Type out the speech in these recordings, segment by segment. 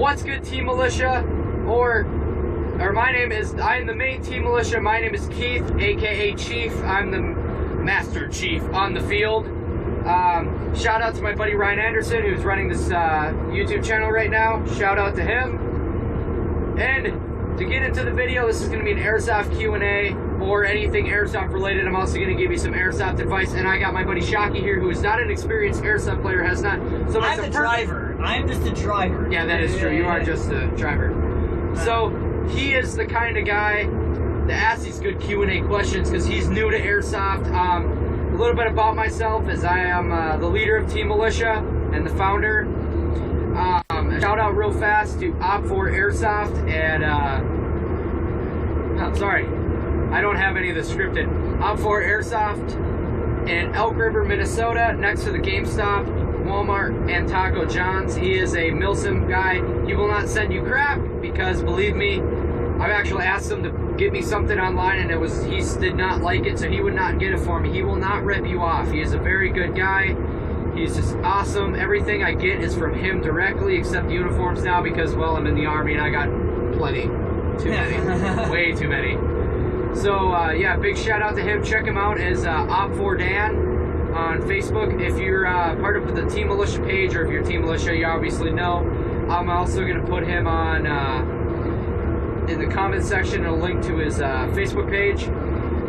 What's good, Team Militia? Or I'm the main Team Militia. My name is Keith, aka Chief. I'm the Master Chief on the field. Shout out to my buddy Ryan Anderson, who's running this YouTube channel right now. Shout out to him. And to get into the video, this is going to be an airsoft Q&A or anything airsoft related. I'm also going to give you some airsoft advice. And I got my buddy Shocky here, who is not an experienced airsoft player, has not. So I'm the driver. I'm just a driver. Yeah, that is true. You are just a driver. So he is the kind of guy that asks these good Q&A questions because he's new to airsoft. A little bit about myself is I am the leader of Team Militia and the founder. Shout out real fast to Op4 Airsoft and sorry, I don't have any of this scripted. Op4 Airsoft in Elk River, Minnesota, next to the GameStop, Walmart, and Taco John's. He is a Milsim guy. He will not send you crap because, believe me, I've actually asked him to get me something online and he did not like it, so he would not get it for me. He will not rip you off. He is a very good guy. He's just awesome. Everything I get is from him directly, except uniforms now because, well, I'm in the Army and I got plenty. Too many. Way too many. So, yeah, big shout out to him. Check him out as Op4Dan on Facebook. If you're part of the Team Militia page, or if you're Team Militia, you obviously know. I'm also going to put him on in the comment section a link to his Facebook page.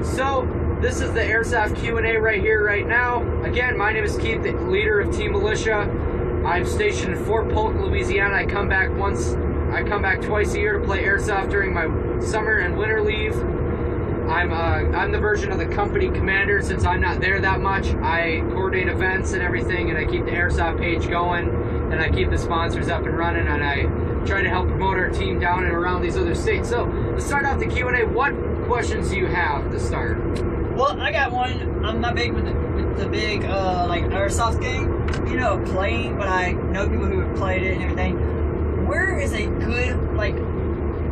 So, this is the Airsoft Q&A right here, right now. Again, my name is Keith, the leader of Team Militia. I'm stationed in Fort Polk, Louisiana. I come back twice a year to play airsoft during my summer and winter leave. I'm the version of the company commander since I'm not there that much. I coordinate events and everything, and I keep the airsoft page going, and I keep the sponsors up and running, and I try to help promote our team down and around these other states. So, to start off the Q&A, what questions do you have to start? Well, I got one. I'm not big with the big like airsoft game, you know, playing, but I know people who have played it and everything. Where is a good, like,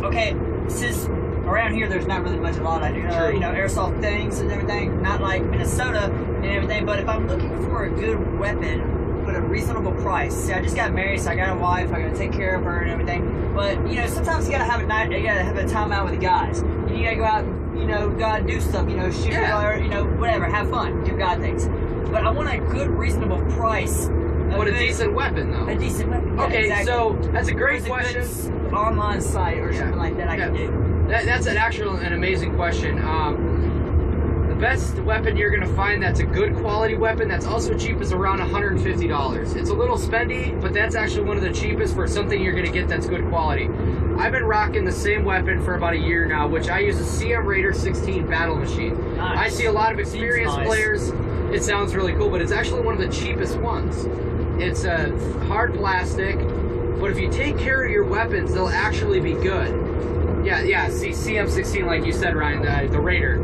okay, since around here there's not really much a lot I do, you know, airsoft things and everything, not like Minnesota and everything, but if I'm looking for a good weapon at a reasonable price, see, I just got married, so I got a wife, I gotta take care of her and everything, but, you know, sometimes you gotta have a time out with the guys. You gotta go out and, you know, gotta do stuff, you know, shoot, you know, whatever, have fun, do God things. But I want a good, reasonable price. But a decent weapon, though. A decent weapon, yeah, okay, exactly. So that's a great question. A good online site or something like that I can do. That's an amazing question. The best weapon you're going to find that's a good quality weapon that's also cheap is around $150. It's a little spendy, but that's actually one of the cheapest for something you're going to get that's good quality. I've been rocking the same weapon for about a year now, which I use a CM Raider 16 battle machine. Nice. I see a lot of experienced players. It sounds really cool, but it's actually one of the cheapest ones. It's a hard plastic, but if you take care of your weapons, they'll actually be good. Yeah, see, CM16, like you said, Ryan, the Raider.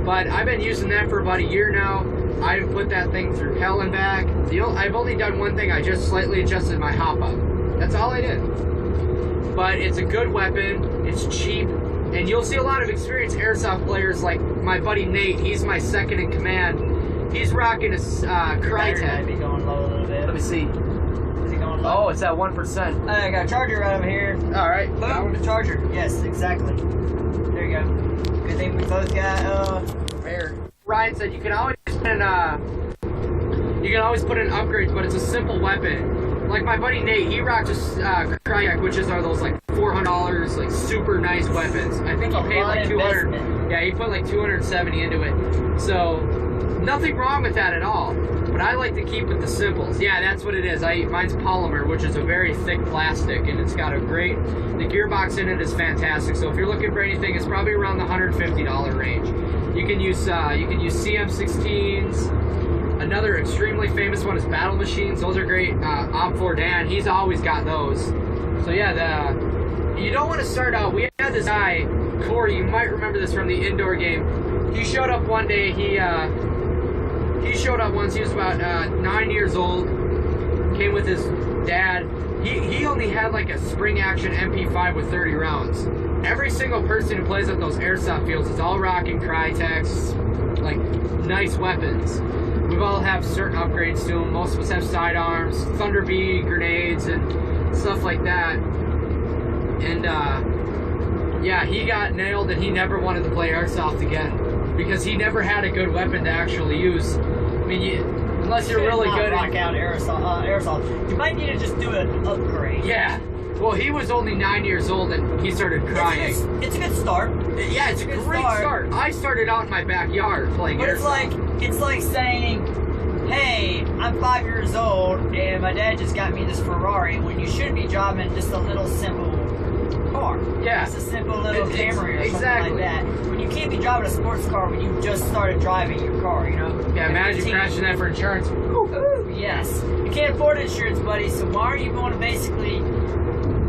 But I've been using that for about a year now. I've put that thing through hell and back. I've only done one thing. I just slightly adjusted my hop-up. That's all I did. But it's a good weapon. It's cheap. And you'll see a lot of experienced airsoft players like my buddy Nate. He's my second in command. He's rocking a Crytek. Might be going low a little bit. Let me see. Is it going low? Oh, it's at 1%. I got a charger right over here. All right. Boom, the charger. Yes, exactly. There you go. Good thing we both got fair. Ryan said you can always put in upgrades, but it's a simple weapon. Like my buddy Nate, he rocks a Crytek, which are those like $400, like super nice weapons. I think he paid like 200. Yeah, he put like 270 into it. So nothing wrong with that at all. But I like to keep with the simples. Yeah, that's what it is. Mine's polymer, which is a very thick plastic, and it's got the gearbox in it is fantastic. So if you're looking for anything, it's probably around the $150 range. You can use CM16s. Another extremely famous one is battle machines. Those are great. Op4Dan, he's always got those. So yeah, you don't want to start out. We had this guy, Corey. You might remember this from the indoor game. He showed up one day. He showed up once. He was about 9 years old. Came with his dad. He only had like a spring action MP5 with 30 rounds. Every single person who plays at those airsoft fields is all rocking Crytek's, like, nice weapons. We all have certain upgrades to them. Most of us have sidearms, Thunder B grenades, and stuff like that. and yeah, he got nailed, and he never wanted to play airsoft again because he never had a good weapon to actually use. I mean, unless you're really good at out airsoft, you might need to just do an upgrade. Yeah. Well, he was only 9 years old and he started crying. It's a good start. Yeah, it's a great start. I started out in my backyard playing airsoft. It's like saying, hey, I'm 5 years old and my dad just got me this Ferrari when you should be driving just a little simple car. Yeah. Just a simple little Camry or something like that. When you can't be driving a sports car when you just started driving your car, you know? Yeah, imagine crashing that for insurance. Ooh, yes. You can't afford insurance, buddy, so why are you going to basically...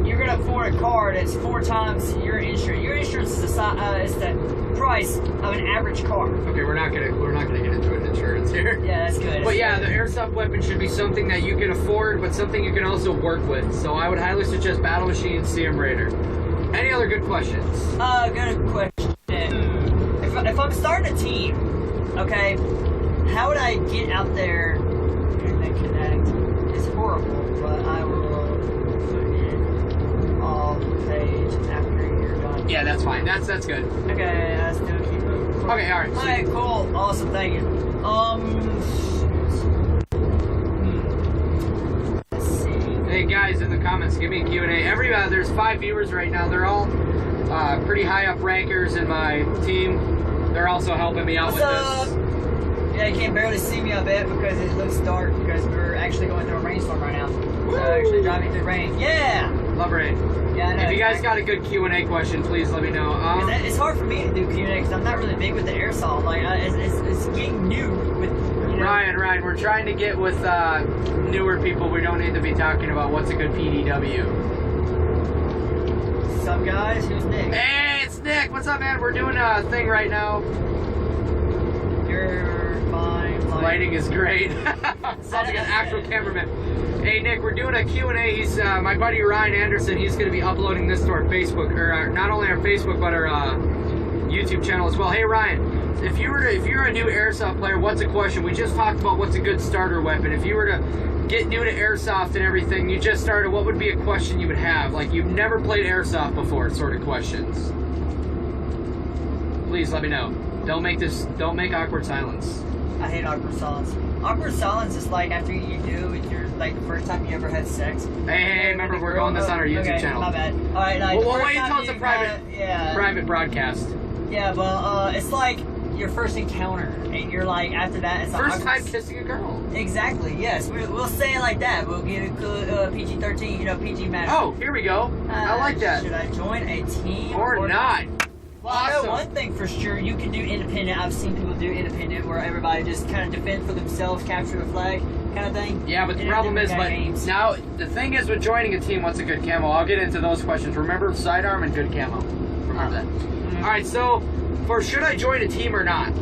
You're going to afford a car that's 4 times your insurance. Your insurance is the price of an average car. Okay, we're not gonna get into an insurance here. Yeah, that's good. But yeah, the airsoft weapon should be something that you can afford, but something you can also work with. So I would highly suggest Battle Machine, CM Raider. Any other good questions? Good question. If I'm starting a team, okay, how would I get out there and connect? It's horrible, but I will put it on the page after you're done. Yeah, that's fine. That's good. Okay, let's do it. Keep moving. Okay, alright. Alright, cool. Awesome, thank you. Let's see. Hey guys, in the comments, give me a Q&A. There's 5 viewers right now. They're all pretty high up rankers in my team. They're also helping me out with this. Yeah, you can barely see me, I bet, because it looks dark, because we're actually going through a rainstorm right now. So actually driving through rain. Yeah! Love rain. Yeah, I know. If you guys got a good Q&A question, please let me know. It's hard for me to do Q&A because I'm not really big with the airsoft. Like, it's getting new with, you know. Ryan, we're trying to get with newer people. We don't need to be talking about what's a good PDW. What's up, guys? Who's Nick? Hey, it's Nick. What's up, man? We're doing a thing right now. You're fine. Lighting is great. Sounds like an actual cameraman. Hey, Nick, we're doing a Q&A. He's my buddy Ryan Anderson. He's going to be uploading this to our Facebook, or not only our Facebook, but our YouTube channel as well. Hey, Ryan, if you're a new airsoft player, what's a question? We just talked about what's a good starter weapon. If you were to get new to airsoft and everything, you just started, what would be a question you would have? Like, you've never played airsoft before, sort of questions. Please let me know. Don't make awkward silence. I hate awkward silence. Awkward silence is like after you do it, you're like the first time you ever had sex. Hey, remember we're going this on our YouTube channel. My bad. All right, like, well, wait until it's a private broadcast. Yeah, well, it's like your first encounter, and you're like after that, it's first time kissing a girl. Exactly. Yes, we'll say it like that. We'll give it good PG-13. You know, PG matter. Oh, here we go. I like that. Should I join a team or not? Well, awesome. I know one thing for sure, you can do independent. I've seen people do independent where everybody just kind of defend for themselves, capture the flag kind of thing. Yeah, but the problem is, now, the thing is with joining a team, what's a good camo? I'll get into those questions. Remember sidearm and good camo. Remember that. Mm-hmm. All right, so for should I join a team or not?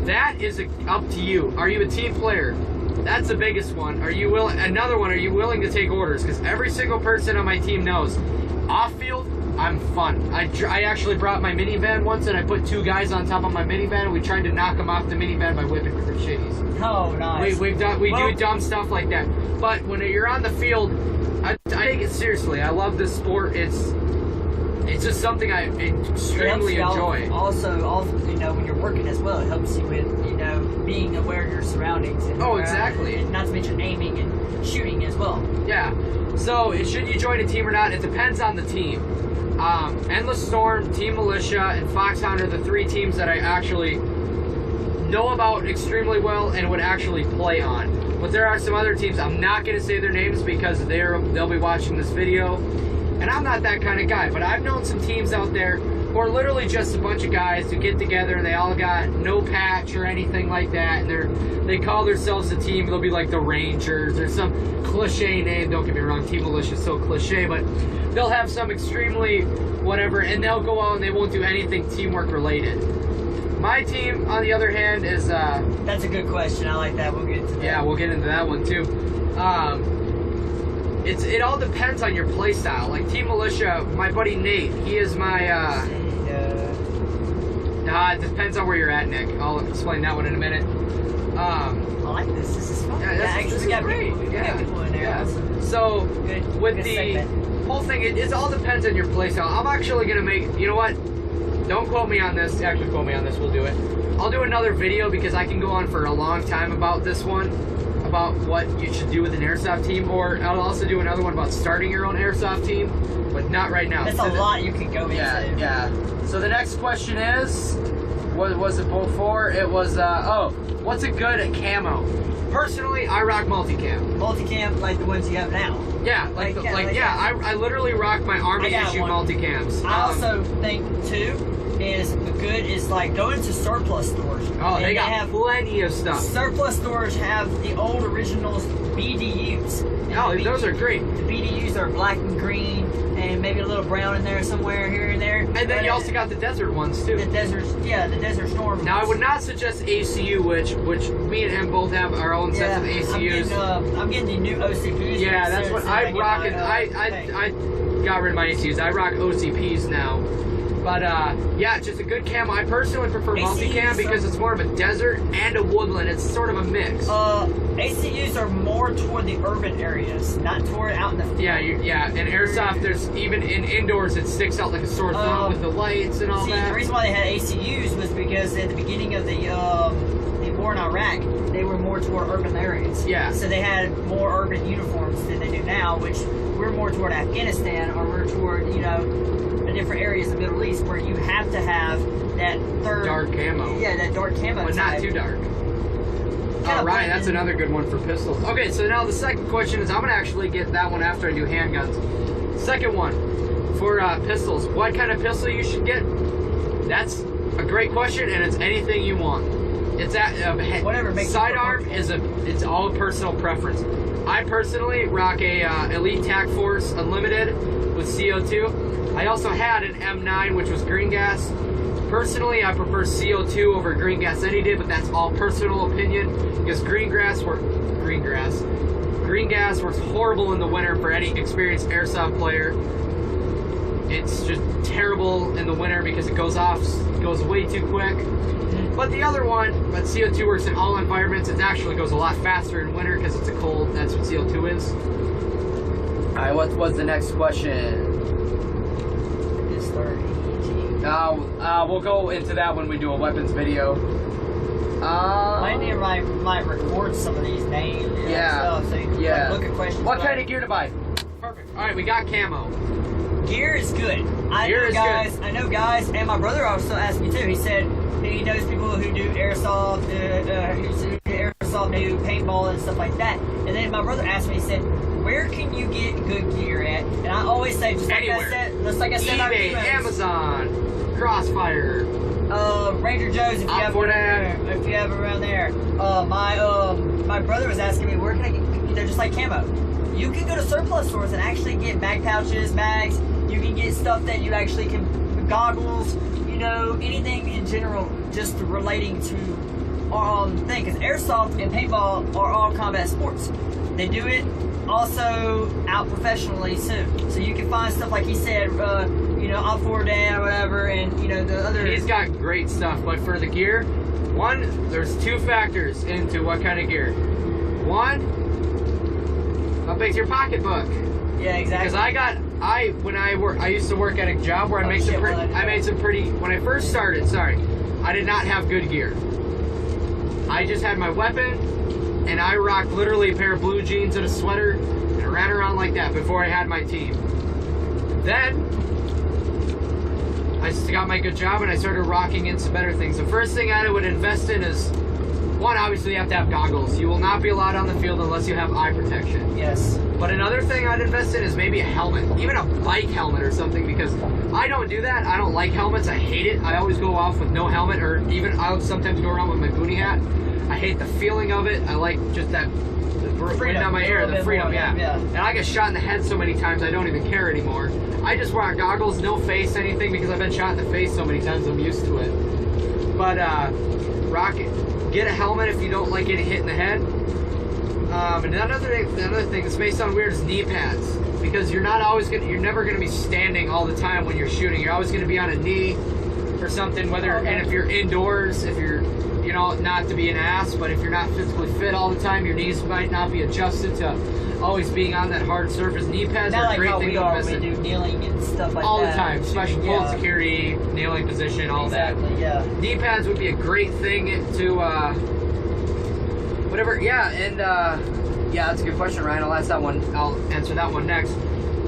That is up to you. Are you a team player? That's the biggest one. Are you willing? Another one, are you willing to take orders? Because every single person on my team knows, off field, I'm fun. I actually brought my minivan once, and I put 2 guys on top of my minivan, and we tried to knock them off the minivan by whipping ricochets. Oh, nice. We do dumb stuff like that. But when you're on the field, I take it seriously. I love this sport. It's just something I extremely enjoy. Also, you know, when you're working as well, it helps you with, you know, being aware of your surroundings. And exactly. And not to mention aiming and shooting as well. Yeah. So, should you join a team or not? It depends on the team. Endless Storm, Team Militia, and Foxhound are the 3 teams that I actually know about extremely well and would actually play on. But there are some other teams, I'm not going to say their names because they'll be watching this video, and I'm not that kind of guy, but I've known some teams out there who are literally just a bunch of guys who get together and they all got no patch or anything like that, and they call themselves a team. They'll be like the Rangers or some cliche name. Don't get me wrong, Team Militia is so cliche, but they'll have some extremely whatever, and they'll go out and they won't do anything teamwork related. My team, on the other hand, is that's a good question. I like that. We'll get into that. Yeah, we'll get into that one too. It all depends on your play style. Like Team Militia, my buddy Nate, he is my it depends on where you're at, Nick. I'll explain that one in a minute. I like this. This is fun. Yeah, actually, we got great. We got people in there. Yeah. Awesome. So good with good the segment. whole thing, it all depends on your playstyle. I'm actually gonna make, you know what? Don't quote me on this. Actually, quote me on this. We'll do it. I'll do another video because I can go on for a long time about this one, about what you should do with an airsoft team, or I'll also do another one about starting your own airsoft team, but not right now. That's so a lot you can go into. Yeah. So the next question is, what was it before? It was, what's a good camo? Personally, I rock multicam. Multicam, like the ones you have now. Yeah, I literally rock my Army issue multicams. I also think too is good is like go into surplus stores. Oh, they have plenty of stuff. Surplus stores have the old originals BDUs. Oh, those are great. The BDUs are black and green, and maybe a little brown in there somewhere here and there. And then you also got the desert ones too. The desert storm. Now I would not suggest ACU, which me and him both have our own sets of ACUs. I'm getting the new OCPs. Yeah, that's what I rock. I got rid of my ACUs. I rock OCPs now. But yeah, just a good camo. I personally prefer multicam because it's more of a desert and a woodland. It's sort of a mix. ACUs are more toward the urban areas, not toward out in the field. Yeah, in airsoft, there's even in indoors, it sticks out like a sore thumb with the lights and all that. The reason why they had ACUs was because at the beginning of the war in Iraq, they were more toward urban areas. Yeah. So they had more urban uniforms than they do now, which we're more toward Afghanistan, or we're toward, the different areas of the Middle East where you have to have that third dark camo. Yeah, that dark camo. But not too dark. All right, that's another good one for pistols. Okay, so now the second question is, I'm gonna actually get that one after I do handguns. Second one for pistols. What kind of pistol you should get? That's a great question, and it's anything you want. It's at whatever makes sidearm it's all personal preference. I personally rock a Elite Tac Force Unlimited with CO2. I also had an M9, which was green gas. Personally, I prefer CO2 over green gas any day, but that's all personal opinion because green gas works horrible in the winter for any experienced airsoft player. It's just terrible in the winter because it goes way too quick. But the other one, but CO2 works in all environments. It actually goes a lot faster in winter because it's a cold. That's what CO2 is. All right, what was the next question? We'll go into that when we do a weapons video. Might record some of these names. Stuff, so you can look at questions. What kind of gear to buy? Perfect. All right, we got camo. Gear is good. I know guys, and my brother also asked me too. He said he knows people who do airsoft, who do paintball and stuff like that. And then my brother asked me, he said, where can you get good gear at? And I always say, just like I said, eBay, Amazon, Crossfire, Ranger Joe's if you have around there. My brother was asking me, where can I get, just like camo. You can go to surplus stores and actually get mag pouches, mags. You can get stuff that you actually can, goggles, anything in general, just relating to thing. Because airsoft and paintball are all combat sports. They do it also out professionally too. So you can find stuff like he said, Op 4 Dan or whatever, and the other. He's got great stuff, but for the gear, there's two factors into what kind of gear. One, how big's your pocketbook? Yeah, exactly. Because I used to work at a job where I made some pretty. When I first started, I did not have good gear. I just had my weapon, and I rocked literally a pair of blue jeans and a sweater, and I ran around like that before I had my team. Then I got my good job, and I started rocking in some better things. The first thing I would invest in is, one, obviously you have to have goggles. You will not be allowed on the field unless you have eye protection. Yes. But another thing I'd invest in is maybe a helmet, even a bike helmet or something, because I don't do that. I don't like helmets. I hate it. I always go off with no helmet, or even I'll sometimes go around with my boonie hat. I hate the feeling of it. I like just that freedom on my ear, the freedom, yeah. And I get shot in the head so many times I don't even care anymore. I just wear goggles, no face, anything, because I've been shot in the face so many times I'm used to it. But rock it. Get a helmet if you don't like getting hit in the head. And another thing, this may sound weird, is knee pads, because you're never gonna be standing all the time when you're shooting. You're always gonna be on a knee or something. And if you're indoors, if you're you know, not to be an ass, but if you're not physically fit all the time, your knees might not be adjusted to always being on that hard surface. Knee pads Not are a like great how thing we to are. invest We in. do kneeling and stuff like All that. the time, especially full security, kneeling position, all exactly, that. Yeah. Knee pads would be a great thing to, whatever, yeah, and, yeah, that's a good question, Ryan. I'll answer that one next.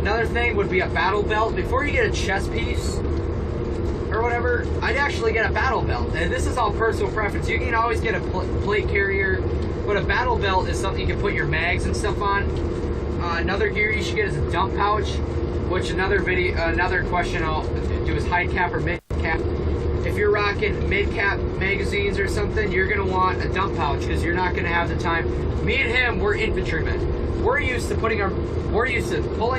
Another thing would be a battle belt. Before you get a chest piece or whatever, I'd actually get a battle belt. And this is all personal preference. You can always get a plate carrier, but a battle belt is something you can put your mags and stuff on. Another gear you should get is a dump pouch, which another question I'll do is high cap or mid cap. If you're rocking mid cap magazines or something, you're gonna want a dump pouch because you're not gonna have the time. Me and him, we're infantrymen. We're used to pulling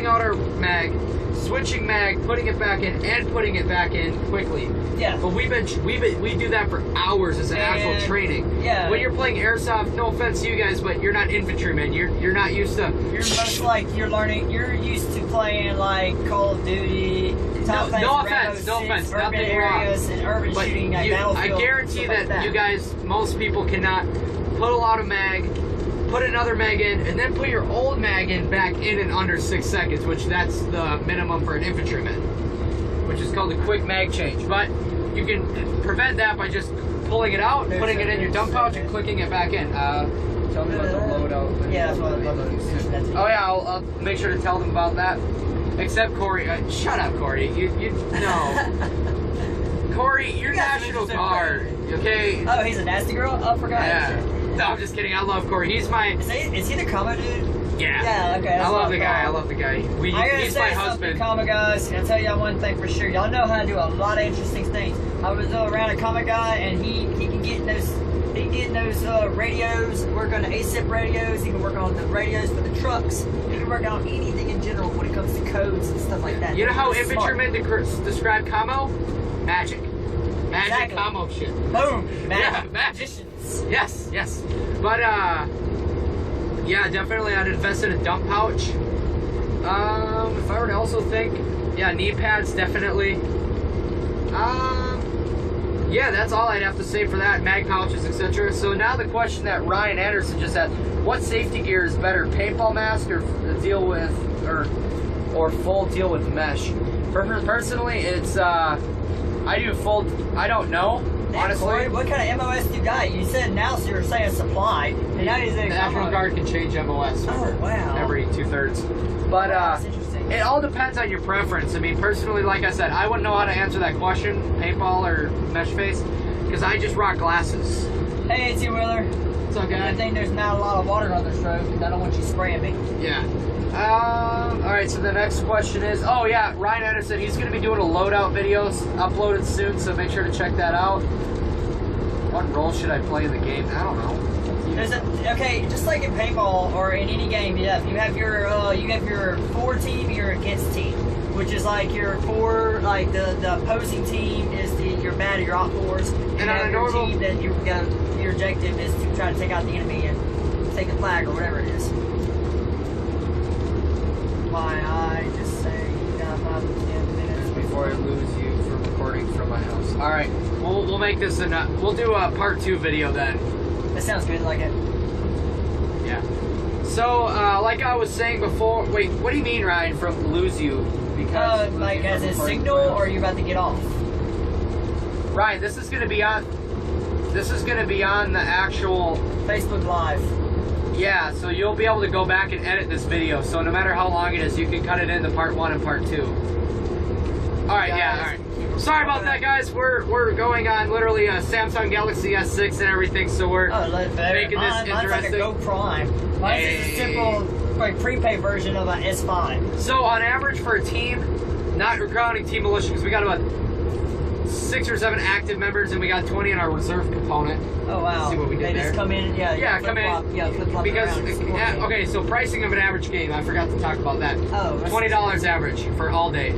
out our mag, switching mag, putting it back in, and putting it back in quickly. Yeah. But we do that for hours as an actual training. Yeah. When you're playing airsoft, no offense to you guys, but you're not infantrymen. You're not used to. You're most like you're used to playing like Call of Duty. No offense, urban nothing areas wrong. and urban But shooting, like I Battlefield, guarantee stuff like that you guys, most people cannot put a lot of mag, put another mag in, and then put your old mag back in under 6 seconds, which that's the minimum for an infantryman, which is called a quick mag change. But you can prevent that by just pulling it out, putting it in your dump pouch, and clicking it back in. Tell me about the loadout. Yeah, that's what I'm about to. Oh yeah, I'll make sure to tell them about that. Except Corey, shut up, Corey. You no. Corey, you're National Guard, okay? Oh, he's a nasty girl? Oh, I forgot. Yeah. No, I'm just kidding. I love Corey. He's my. Is he the combo dude? Yeah. Yeah, okay. I love the guy. I love the guy. He's my husband. Comic guys, I'll tell y'all one thing for sure. Y'all know how to do a lot of interesting things. I was around a comic guy, and he can get in those. He can get in those radios, work on the ASIP radios. He can work on the radios for the trucks. He can work on anything in general when it comes to codes and stuff like that. You know how He's infantrymen describe camo? Magic. Magic Exactly. camo shit. Boom. Yeah, magic. Yes, yes. But yeah, definitely I'd invest in a dump pouch. If I were to also think, yeah, knee pads definitely. Yeah, that's all I'd have to say for that. Mag pouches, etc. So now the question that Ryan Anderson just asked: what safety gear is better, paintball mask or deal with or full deal with mesh? Personally, it's I do full. I don't know. Honestly, Corey, what kind of MOS you got? You said now, so you were saying supply, and now you're saying the National Guard can change MOS. Oh, wow. Every 2/3. But Wow, that's interesting. it all depends on your preference. I mean, personally, like I said, I wouldn't know how to answer that question, paintball or mesh face, because I just rock glasses. Hey, it's Wheeler. What's up, Good guys? thing there's not a lot of water on the stroke, because I don't want you spraying me. Yeah. All right. So the next question is, oh yeah, Ryan Anderson. He's going to be doing a loadout video uploaded soon, so make sure to check that out. What role should I play in the game? I don't know. Okay, just like in paintball or in any game, yeah, you have your for team, your against team, which is like your for, like the opposing team is your bad or your op fours, and on a your normal team that your objective is to try to take out the enemy and take the flag or whatever it is. Why I just say 5 to 10 minutes before I lose you from recording from my house. All right, we'll make this we'll do a part 2 video then. That sounds good, like it. Yeah. So, like I was saying before, wait, what do you mean, Ryan, from lose you? Because Like as a signal, or are you about to get off? Ryan, this is gonna be on the actual Facebook Live. Yeah, so you'll be able to go back and edit this video. So no matter how long it is, you can cut it into part 1 and part 2. All right, yeah, all right. Sorry about that, guys. We're going on literally a Samsung Galaxy S6 and everything, so we're making this interesting. Mine's like a Go Prime. Mine's just a simple, like prepaid version of an S5. So on average for a team, not counting Team Militia, because we got about 6 or 7 active members and we got 20 in our reserve component. Oh wow! See what we did they there. Just come in, yeah, come in. Yeah, flip-flop because around. okay, so pricing of an average game, I forgot to talk about that. Oh, $20 average for all day.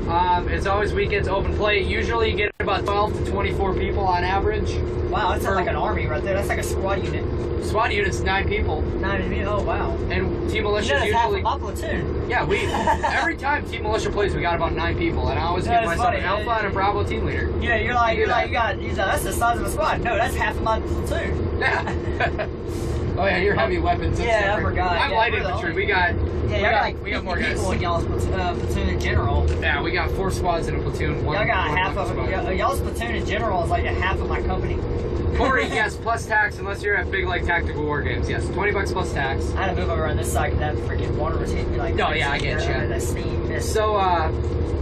It's always weekends open play. Usually you get about 12 to 24 people on average. Wow, that's like an army right there. That's like a squad unit. SWAT unit's 9 people. 9 people. Oh wow. And Team Militia That's usually. half of my platoon. Yeah, we every time Team Militia plays, we got about 9 people, and I always Yeah, give that's myself funny. an Alpha and a Bravo team leader. Yeah, you're like that's the size of a squad. No, that's half of my platoon. Yeah. Oh yeah, you're heavy weapons. and Yeah, stuff. I forgot. I'm Yeah, light we're the infantry. only- We got. We got more guys. people in y'all's platoon in general. Yeah, we got 4 squads in a platoon. Y'all got half of y'all's platoon in general is like a half of my company. Corey, yes, plus tax unless you're at big like tactical war games. Yes, $20 plus tax. I had to move over on this side because that freaking water was hitting me like. Oh, yeah, I get you. That steam. So,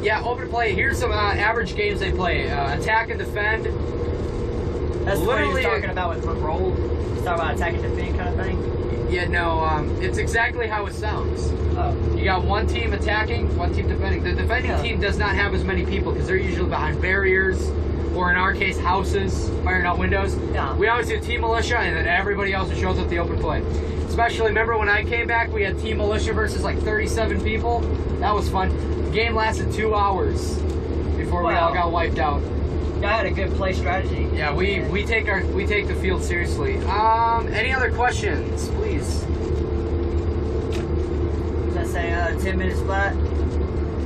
yeah, open play. Here's some average games they play. Attack and defend. That's what he was literally- talking about with roll. He's talking about attack and defend kind of thing. Yeah, no, it's exactly how it sounds. Oh. You got one team attacking, one team defending. The defending team does not have as many people because they're usually behind barriers, or in our case, houses, firing out windows. Yeah. We always do Team Militia, and then everybody else who shows up the open play. Especially, remember when I came back, we had Team Militia versus like 37 people? That was fun. The game lasted 2 hours before we Wow. all got wiped out. Y'all had a good play strategy. Yeah, we take the field seriously. Any other questions, please? Does that say 10 minutes flat?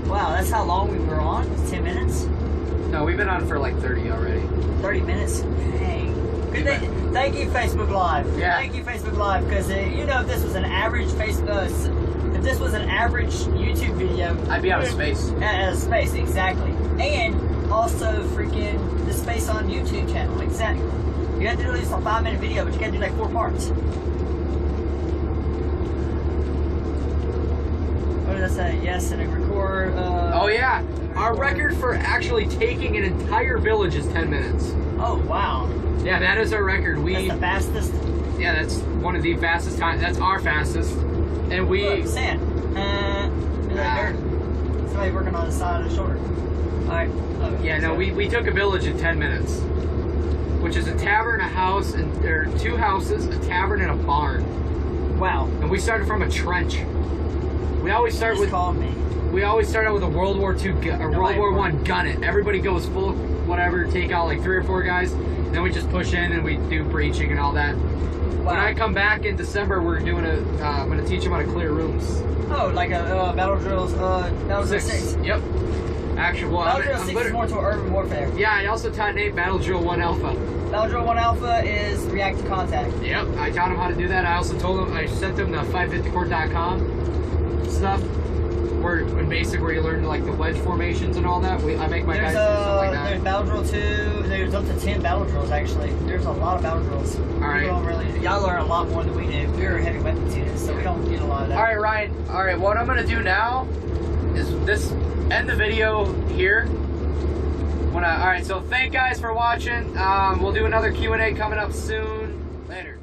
Wow, that's how long we were on? 10 minutes? No, we've been on for like 30 already. 30 minutes? Dang. Good thing. Thank you, Facebook Live. Yeah. Thank you, Facebook Live, because you know if this was an average if this was an average YouTube video, I'd be out of space. Out of space, exactly. And also freaking the space on YouTube channel, exactly. You have to do at least a 5-minute video, but you gotta do like 4 parts. What did I say? Yes, and a record. Oh yeah, our record for actually taking an entire village is 10 minutes. Oh wow. Yeah, that is our record. That's the fastest. Yeah, that's one of the fastest times. That's our fastest, and we. Look, sand. Dirt. Somebody working on the side of the shoulder. All right. Okay. Yeah, no, we took a village in 10 minutes, which is a tavern, a house, and there are 2 houses, a tavern, and a barn. Wow. And we started from a trench. We always start with. Call me. We always start out with a World War II or World War I gun it. Everybody goes full whatever, take out like 3 or 4 guys. Then we just push in and we do breaching and all that. Wow. When I come back in December, we're doing I'm going to teach them how to clear rooms. Oh, like a battle drills. Battle drill 6. Yep. Actually, well, Battle drill 6 is more to urban warfare. Yeah, I also taught Nate Battle Drill 1 Alpha. Battle drill 1 Alpha is react to contact. Yep, I taught him how to do that. I also told him, I sent him the 550court.com stuff. Where you learn like the wedge formations and all that. I make my guys do stuff like that. There's battle drill 2. There's up to 10 battle drills actually. There's a lot of battle drills. All right. Y'all learn a lot more than we do. We're heavy weapons units, so we don't get a lot of that. All right, Ryan. All right, what I'm gonna do now is end the video here. All right, so thank guys for watching. We'll do another Q&A coming up soon. Later.